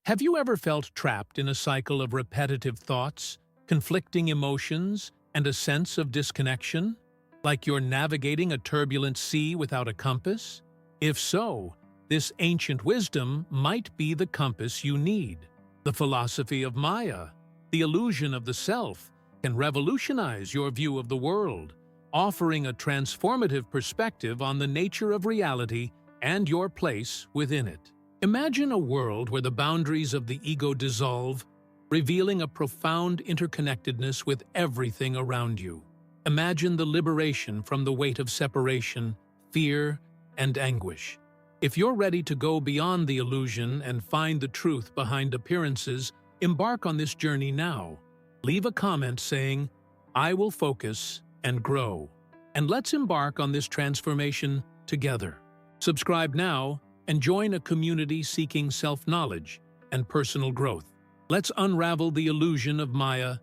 Have you ever felt trapped in a cycle of repetitive thoughts, conflicting emotions, and a sense of disconnection? Like you're navigating a turbulent sea without a compass? If so, this ancient wisdom might be the compass you need. The philosophy of Maya, the illusion of the self, can revolutionize your view of the world, offering a transformative perspective on the nature of reality and your place within it. Imagine a world where the boundaries of the ego dissolve, revealing a profound interconnectedness with everything around you. Imagine the liberation from the weight of separation, fear, and anguish. If you're ready to go beyond the illusion and find the truth behind appearances, embark on this journey now. Leave a comment saying, "I will focus and grow." And let's embark on this transformation together. Subscribe now and join a community seeking self-knowledge and personal growth. Let's unravel the illusion of Maya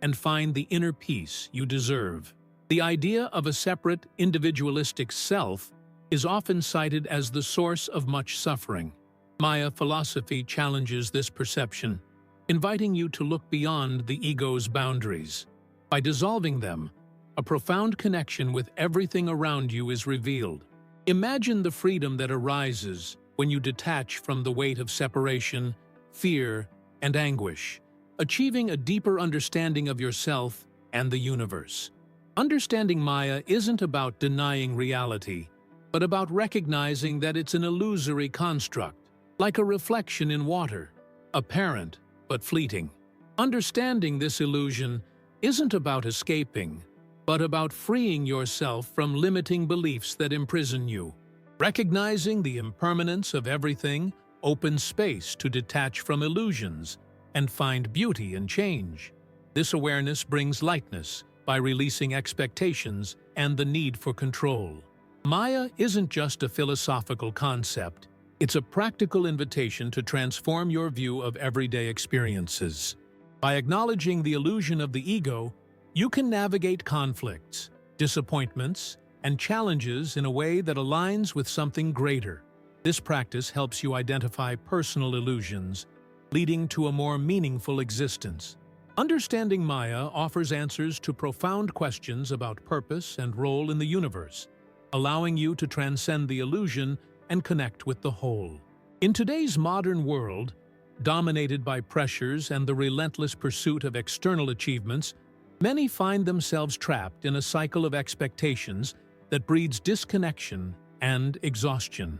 and find the inner peace you deserve. The idea of a separate, individualistic self is often cited as the source of much suffering. Maya philosophy challenges this perception, inviting you to look beyond the ego's boundaries. By dissolving them, a profound connection with everything around you is revealed. Imagine the freedom that arises when you detach from the weight of separation, fear, and anguish, achieving a deeper understanding of yourself and the universe. Understanding Maya isn't about denying reality, but about recognizing that it's an illusory construct, like a reflection in water, apparent but fleeting. Understanding this illusion isn't about escaping, but about freeing yourself from limiting beliefs that imprison you. Recognizing the impermanence of everything opens space to detach from illusions and find beauty in change. This awareness brings lightness by releasing expectations and the need for control. Maya isn't just a philosophical concept, it's a practical invitation to transform your view of everyday experiences. By acknowledging the illusion of the ego, you can navigate conflicts, disappointments, and challenges in a way that aligns with something greater. This practice helps you identify personal illusions, leading to a more meaningful existence. Understanding Maya offers answers to profound questions about purpose and role in the universe, allowing you to transcend the illusion and connect with the whole. In today's modern world, dominated by pressures and the relentless pursuit of external achievements, many find themselves trapped in a cycle of expectations that breeds disconnection and exhaustion.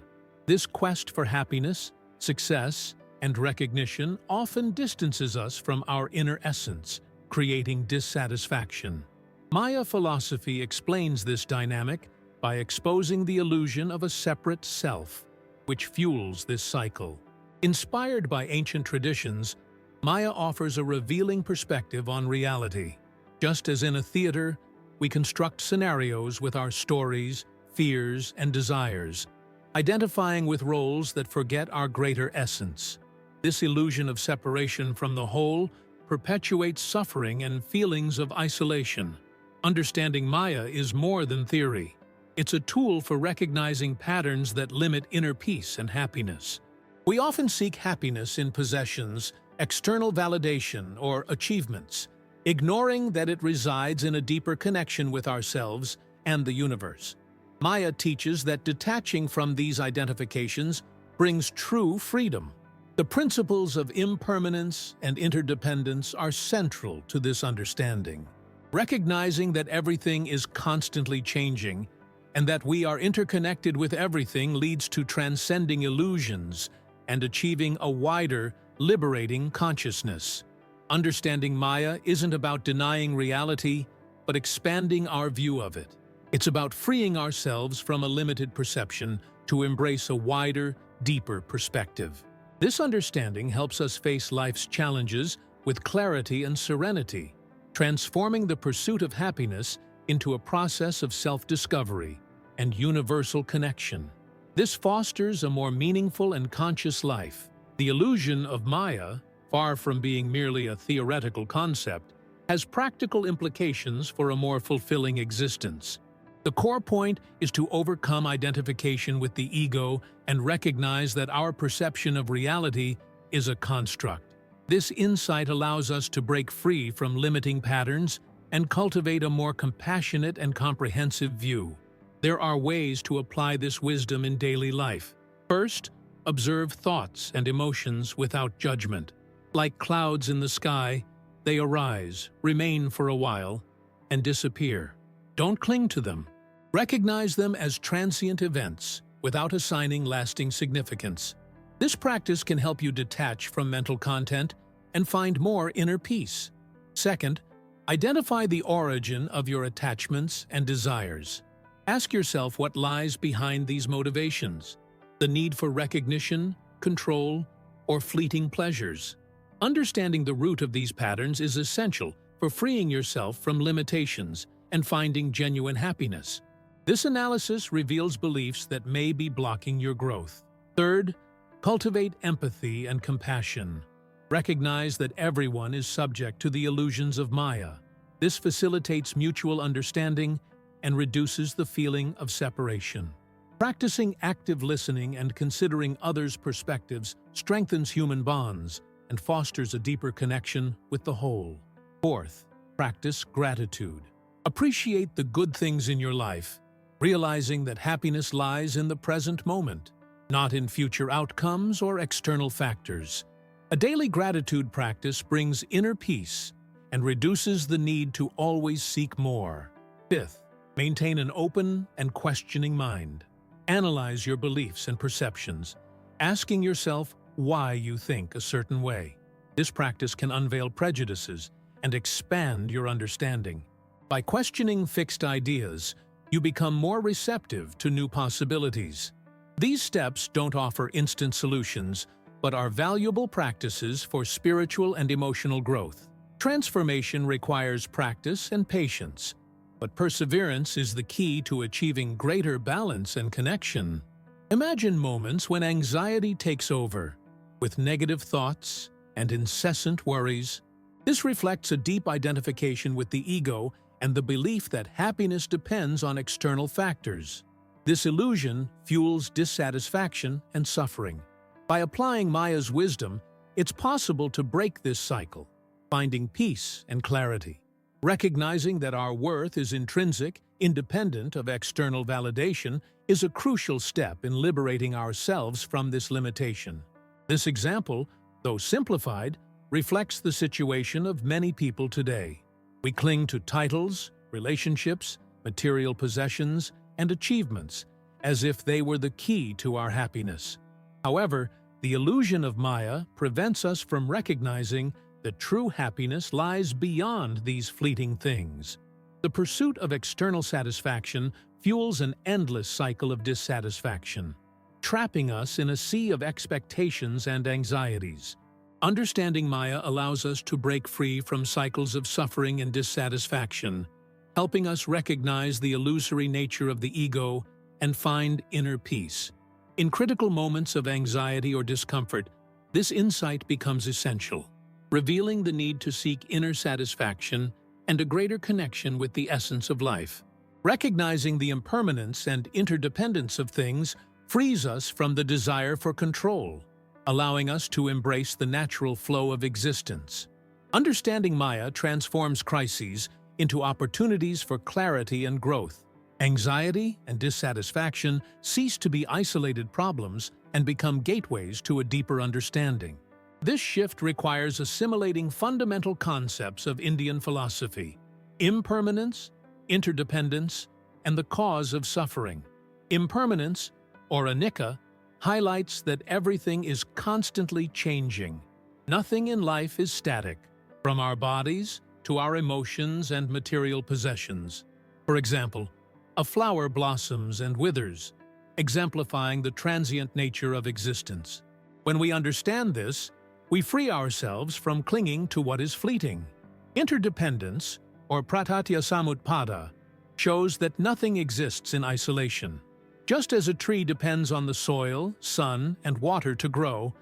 This quest for happiness, success, and recognition often distances us from our inner essence, creating dissatisfaction. Maya philosophy explains this dynamic by exposing the illusion of a separate self, which fuels this cycle. Inspired by ancient traditions, Maya offers a revealing perspective on reality. Just as in a theater, we construct scenarios with our stories, fears, and desires, identifying with roles that forget our greater essence. This illusion of separation from the whole perpetuates suffering and feelings of isolation. Understanding Maya is more than theory. It's a tool for recognizing patterns that limit inner peace and happiness. We often seek happiness in possessions, external validation, or achievements, ignoring that it resides in a deeper connection with ourselves and the universe. Maya teaches that detaching from these identifications brings true freedom. The principles of impermanence and interdependence are central to this understanding. Recognizing that everything is constantly changing and that we are interconnected with everything leads to transcending illusions and achieving a wider, liberating consciousness. Understanding Maya isn't about denying reality, but expanding our view of it. It's about freeing ourselves from a limited perception to embrace a wider, deeper perspective. This understanding helps us face life's challenges with clarity and serenity, transforming the pursuit of happiness into a process of self-discovery and universal connection. This fosters a more meaningful and conscious life. The illusion of Maya, far from being merely a theoretical concept, has practical implications for a more fulfilling existence. The core point is to overcome identification with the ego and recognize that our perception of reality is a construct. This insight allows us to break free from limiting patterns and cultivate a more compassionate and comprehensive view. There are ways to apply this wisdom in daily life. First, observe thoughts and emotions without judgment. Like clouds in the sky, they arise, remain for a while, and disappear. Don't cling to them. Recognize them as transient events without assigning lasting significance. This practice can help you detach from mental content and find more inner peace. Second, identify the origin of your attachments and desires. Ask yourself what lies behind these motivations: the need for recognition, control, or fleeting pleasures. Understanding the root of these patterns is essential for freeing yourself from limitations and finding genuine happiness. This analysis reveals beliefs that may be blocking your growth. Third, cultivate empathy and compassion. Recognize that everyone is subject to the illusions of Maya. This facilitates mutual understanding and reduces the feeling of separation. Practicing active listening and considering others' perspectives strengthens human bonds and fosters a deeper connection with the whole. Fourth, practice gratitude. Appreciate the good things in your life, realizing that happiness lies in the present moment, not in future outcomes or external factors. A daily gratitude practice brings inner peace and reduces the need to always seek more. Fifth, maintain an open and questioning mind. Analyze your beliefs and perceptions, asking yourself why you think a certain way. This practice can unveil prejudices and expand your understanding. By questioning fixed ideas, you become more receptive to new possibilities. These steps don't offer instant solutions, but are valuable practices for spiritual and emotional growth. Transformation requires practice and patience, but perseverance is the key to achieving greater balance and connection. Imagine moments when anxiety takes over, with negative thoughts and incessant worries. This reflects a deep identification with the ego and the belief that happiness depends on external factors. This illusion fuels dissatisfaction and suffering. By applying Maya's wisdom, it's possible to break this cycle, finding peace and clarity. Recognizing that our worth is intrinsic, independent of external validation, is a crucial step in liberating ourselves from this limitation. This example, though simplified, reflects the situation of many people today. We cling to titles, relationships, material possessions, and achievements as if they were the key to our happiness. However, the illusion of Maya prevents us from recognizing that true happiness lies beyond these fleeting things. The pursuit of external satisfaction fuels an endless cycle of dissatisfaction, trapping us in a sea of expectations and anxieties. Understanding Maya allows us to break free from cycles of suffering and dissatisfaction, helping us recognize the illusory nature of the ego and find inner peace. In critical moments of anxiety or discomfort, this insight becomes essential, revealing the need to seek inner satisfaction and a greater connection with the essence of life. Recognizing the impermanence and interdependence of things frees us from the desire for control, allowing us to embrace the natural flow of existence. Understanding Maya transforms crises into opportunities for clarity and growth. Anxiety and dissatisfaction cease to be isolated problems and become gateways to a deeper understanding. This shift requires assimilating fundamental concepts of Indian philosophy: impermanence, interdependence, and the cause of suffering. Impermanence, or anicca, highlights that everything is constantly changing. Nothing in life is static, from our bodies to our emotions and material possessions. For example, a flower blossoms and withers, exemplifying the transient nature of existence. When we understand this, we free ourselves from clinging to what is fleeting. Interdependence, or pratatya samutpada, shows that nothing exists in isolation. Just as a tree depends on the soil, sun, and water to grow,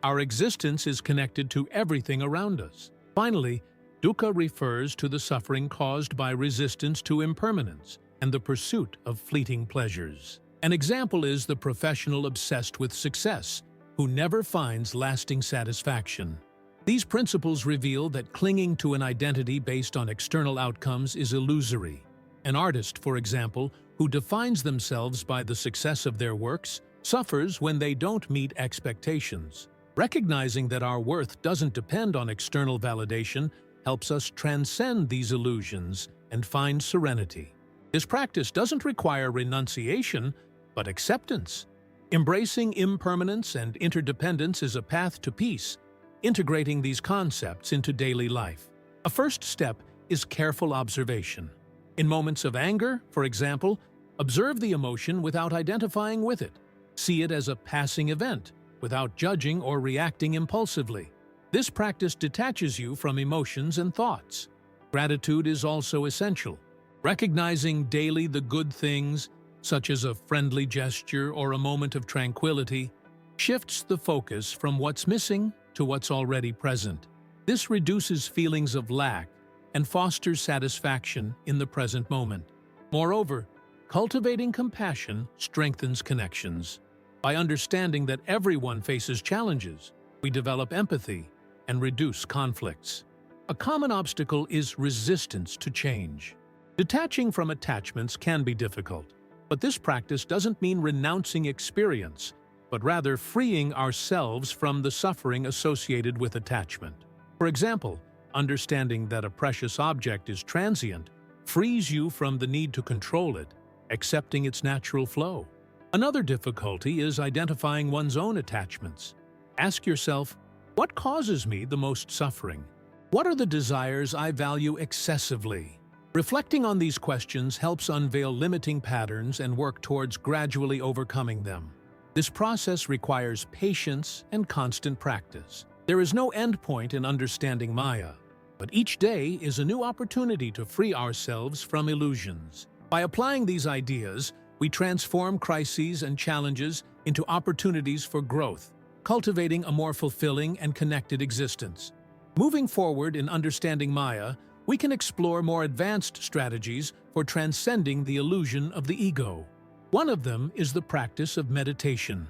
our existence is connected to everything around us. Finally, dukkha refers to the suffering caused by resistance to impermanence and the pursuit of fleeting pleasures. An example is the professional obsessed with success, who never finds lasting satisfaction. These principles reveal that clinging to an identity based on external outcomes is illusory. An artist, for example, who defines themselves by the success of their works, suffers when they don't meet expectations. Recognizing that our worth doesn't depend on external validation helps us transcend these illusions and find serenity. This practice doesn't require renunciation, but acceptance. Embracing impermanence and interdependence is a path to peace, integrating these concepts into daily life. A first step is careful observation. In moments of anger, for example, observe the emotion without identifying with it. See it as a passing event, without judging or reacting impulsively. This practice detaches you from emotions and thoughts. Gratitude is also essential. Recognizing daily the good things, such as a friendly gesture or a moment of tranquility, shifts the focus from what's missing to what's already present. This reduces feelings of lack and fosters satisfaction in the present moment. Moreover, cultivating compassion strengthens connections. By understanding that everyone faces challenges, we develop empathy and reduce conflicts. A common obstacle is resistance to change. Detaching from attachments can be difficult, but this practice doesn't mean renouncing experience, but rather freeing ourselves from the suffering associated with attachment. For example, understanding that a precious object is transient frees you from the need to control it, accepting its natural flow. Another difficulty is identifying one's own attachments. Ask yourself, what causes me the most suffering? What are the desires I value excessively? Reflecting on these questions helps unveil limiting patterns and work towards gradually overcoming them. This process requires patience and constant practice. There is no endpoint in understanding Maya, but each day is a new opportunity to free ourselves from illusions. By applying these ideas, we transform crises and challenges into opportunities for growth, cultivating a more fulfilling and connected existence. Moving forward in understanding Maya, we can explore more advanced strategies for transcending the illusion of the ego. One of them is the practice of meditation.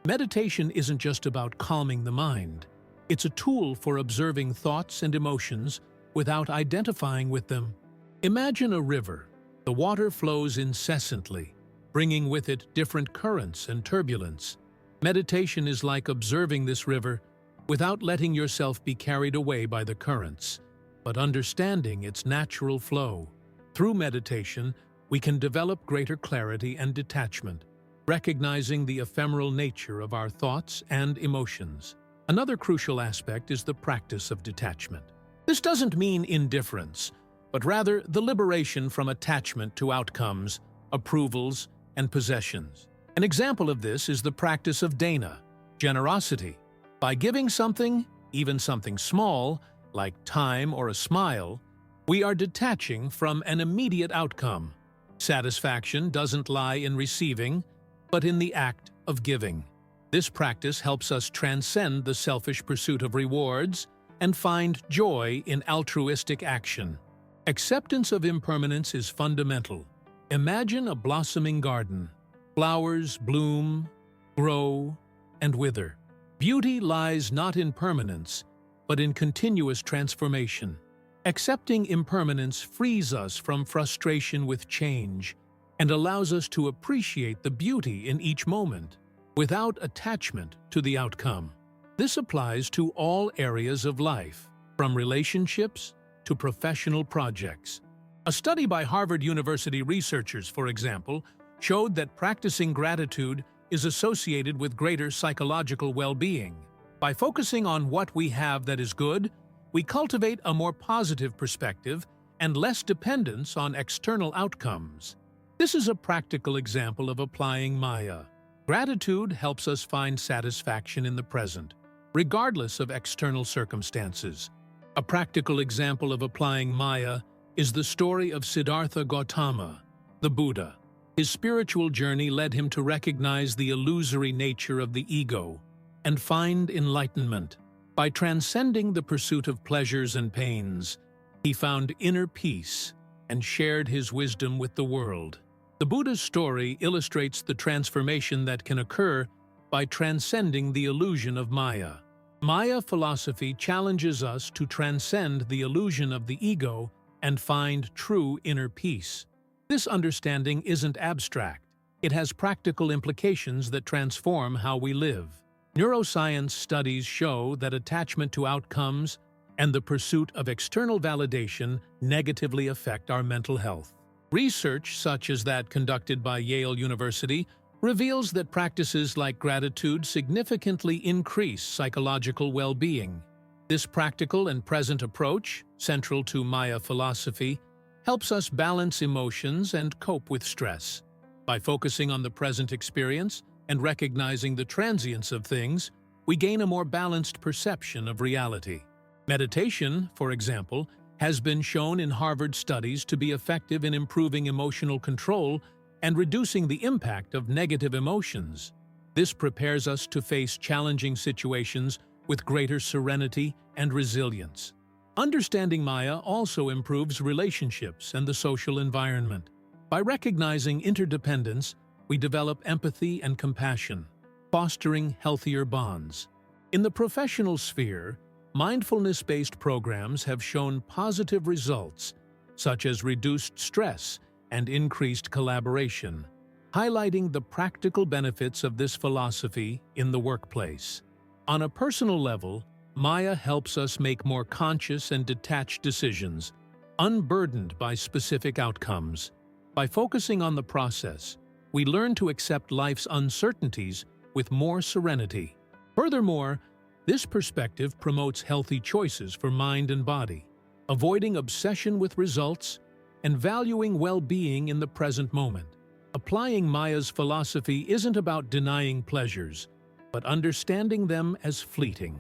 Meditation isn't just about calming the mind. It's a tool for observing thoughts and emotions without identifying with them. Imagine a river. The water flows incessantly, bringing with it different currents and turbulence. Meditation is like observing this river without letting yourself be carried away by the currents, but understanding its natural flow. Through meditation, we can develop greater clarity and detachment, recognizing the ephemeral nature of our thoughts and emotions. Another crucial aspect is the practice of detachment. This doesn't mean indifference, but rather the liberation from attachment to outcomes, approvals, and possessions. An example of this is the practice of dana, generosity. By giving something, even something small, like time or a smile, we are detaching from an immediate outcome. Satisfaction doesn't lie in receiving, but in the act of giving. This practice helps us transcend the selfish pursuit of rewards and find joy in altruistic action. Acceptance of impermanence is fundamental. Imagine a blossoming garden. Flowers bloom, grow, and wither. Beauty lies not in permanence, but in continuous transformation. Accepting impermanence frees us from frustration with change and allows us to appreciate the beauty in each moment, without attachment to the outcome. This applies to all areas of life, from relationships to professional projects. A study by Harvard University researchers, for example, showed that practicing gratitude is associated with greater psychological well-being. By focusing on what we have that is good, we cultivate a more positive perspective and less dependence on external outcomes. This is a practical example of applying Maya. Gratitude helps us find satisfaction in the present, regardless of external circumstances. A practical example of applying Maya is the story of Siddhartha Gautama, the Buddha. His spiritual journey led him to recognize the illusory nature of the ego and find enlightenment. By transcending the pursuit of pleasures and pains, he found inner peace and shared his wisdom with the world. The Buddha's story illustrates the transformation that can occur by transcending the illusion of Maya. Maya philosophy challenges us to transcend the illusion of the ego and find true inner peace. This understanding isn't abstract. It has practical implications that transform how we live. Neuroscience studies show that attachment to outcomes and the pursuit of external validation negatively affect our mental health. Research, such as that conducted by Yale University, reveals that practices like gratitude significantly increase psychological well-being. This practical and present approach, central to Maya philosophy, helps us balance emotions and cope with stress. By focusing on the present experience and recognizing the transience of things, we gain a more balanced perception of reality. Meditation, for example, has been shown in Harvard studies to be effective in improving emotional control and reducing the impact of negative emotions. This prepares us to face challenging situations with greater serenity and resilience. Understanding Maya also improves relationships and the social environment. By recognizing interdependence, we develop empathy and compassion, fostering healthier bonds. In the professional sphere, mindfulness-based programs have shown positive results, such as reduced stress and increased collaboration, highlighting the practical benefits of this philosophy in the workplace. On a personal level, Maya helps us make more conscious and detached decisions, unburdened by specific outcomes. By focusing on the process, we learn to accept life's uncertainties with more serenity. Furthermore, this perspective promotes healthy choices for mind and body, avoiding obsession with results and valuing well-being in the present moment. Applying Maya's philosophy isn't about denying pleasures, but understanding them as fleeting.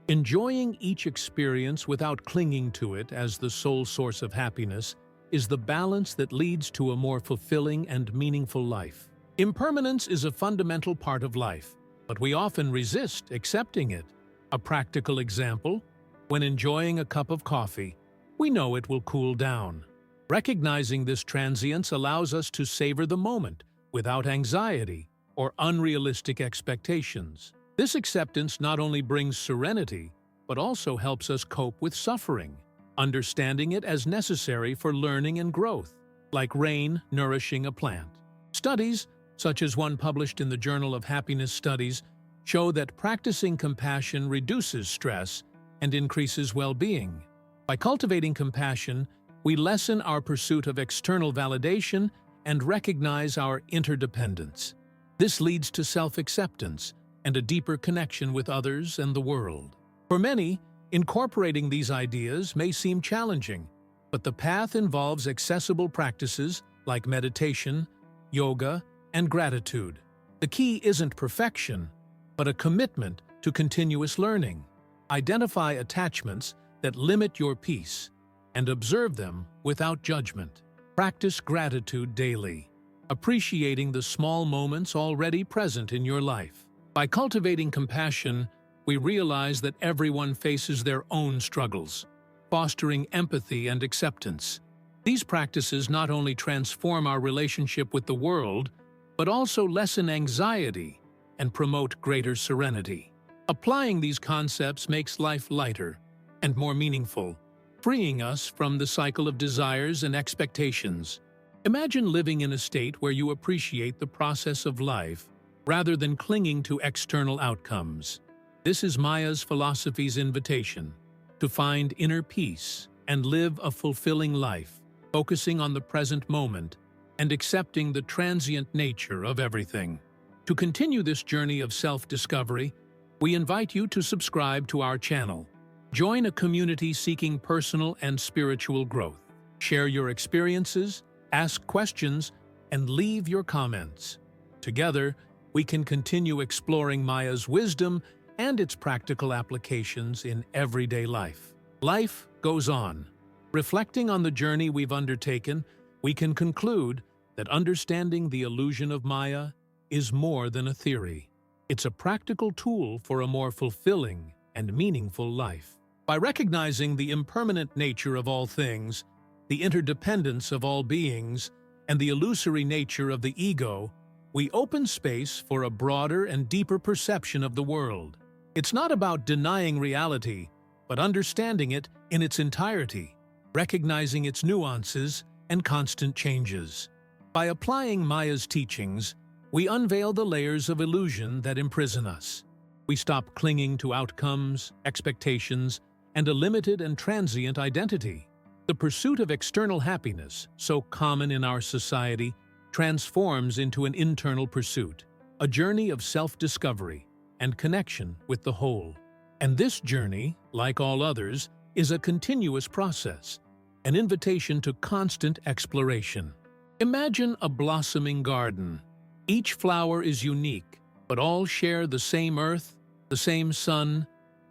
Enjoying each experience without clinging to it as the sole source of happiness is the balance that leads to a more fulfilling and meaningful life. Impermanence is a fundamental part of life, but we often resist accepting it. A practical example: when enjoying a cup of coffee, we know it will cool down. Recognizing this transience allows us to savor the moment without anxiety or unrealistic expectations. This acceptance not only brings serenity, but also helps us cope with suffering, understanding it as necessary for learning and growth, like rain nourishing a plant. Studies, such as one published in the Journal of Happiness Studies, show that practicing compassion reduces stress and increases well-being. By cultivating compassion, we lessen our pursuit of external validation and recognize our interdependence. This leads to self-acceptance and a deeper connection with others and the world. For many, incorporating these ideas may seem challenging, but the path involves accessible practices like meditation, yoga, and gratitude. The key isn't perfection, but a commitment to continuous learning. Identify attachments that limit your peace and observe them without judgment. Practice gratitude daily, appreciating the small moments already present in your life. By cultivating compassion, we realize that everyone faces their own struggles, fostering empathy and acceptance. These practices not only transform our relationship with the world, but also lessen anxiety and promote greater serenity. Applying these concepts makes life lighter and more meaningful, freeing us from the cycle of desires and expectations. Imagine living in a state where you appreciate the process of life rather than clinging to external outcomes. This is Maya's philosophy's invitation to find inner peace and live a fulfilling life, focusing on the present moment and accepting the transient nature of everything. To continue this journey of self-discovery, we invite you to subscribe to our channel. Join a community seeking personal and spiritual growth. Share your experiences, ask questions, and leave your comments. Together, we can continue exploring Maya's wisdom and its practical applications in everyday life. Life goes on. Reflecting on the journey we've undertaken, we can conclude that understanding the illusion of Maya is more than a theory. It's a practical tool for a more fulfilling and meaningful life. By recognizing the impermanent nature of all things, the interdependence of all beings, and the illusory nature of the ego, we open space for a broader and deeper perception of the world. It's not about denying reality, but understanding it in its entirety, recognizing its nuances and constant changes. By applying Maya's teachings, we unveil the layers of illusion that imprison us. We stop clinging to outcomes, expectations, and a limited and transient identity. The pursuit of external happiness, so common in our society, transforms into an internal pursuit, a journey of self-discovery and connection with the whole. And this journey, like all others, is a continuous process, an invitation to constant exploration. Imagine a blossoming garden. Each flower is unique, but all share the same earth, the same sun,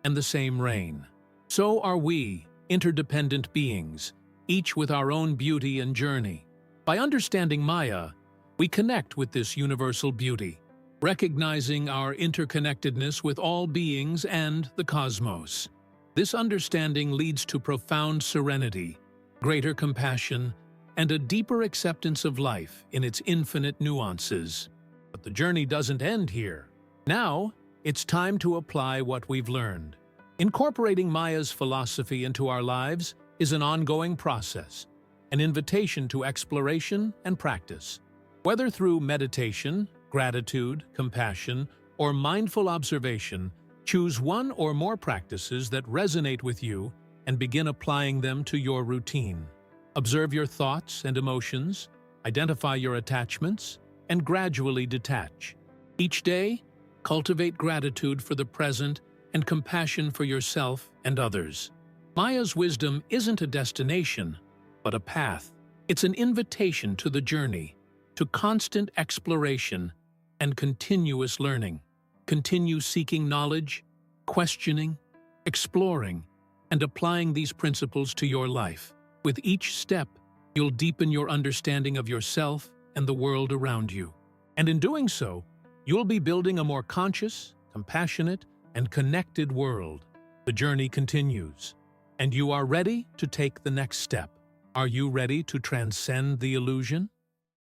and the same rain. So are we, interdependent beings, each with our own beauty and journey. By understanding Maya, we connect with this universal beauty, recognizing our interconnectedness with all beings and the cosmos. This understanding leads to profound serenity, greater compassion, and a deeper acceptance of life in its infinite nuances. But the journey doesn't end here. Now, it's time to apply what we've learned. Incorporating Maya's philosophy into our lives is an ongoing process, an invitation to exploration and practice. Whether through meditation, gratitude, compassion, or mindful observation, choose one or more practices that resonate with you and begin applying them to your routine. Observe your thoughts and emotions, identify your attachments, and gradually detach. Each day, cultivate gratitude for the present and compassion for yourself and others. Maya's wisdom isn't a destination, but a path. It's an invitation to the journey, to constant exploration and continuous learning. Continue seeking knowledge, questioning, exploring, and applying these principles to your life. With each step, you'll deepen your understanding of yourself and the world around you. And in doing so, you'll be building a more conscious, compassionate, and connected world. The journey continues, and you are ready to take the next step. Are you ready to transcend the illusion?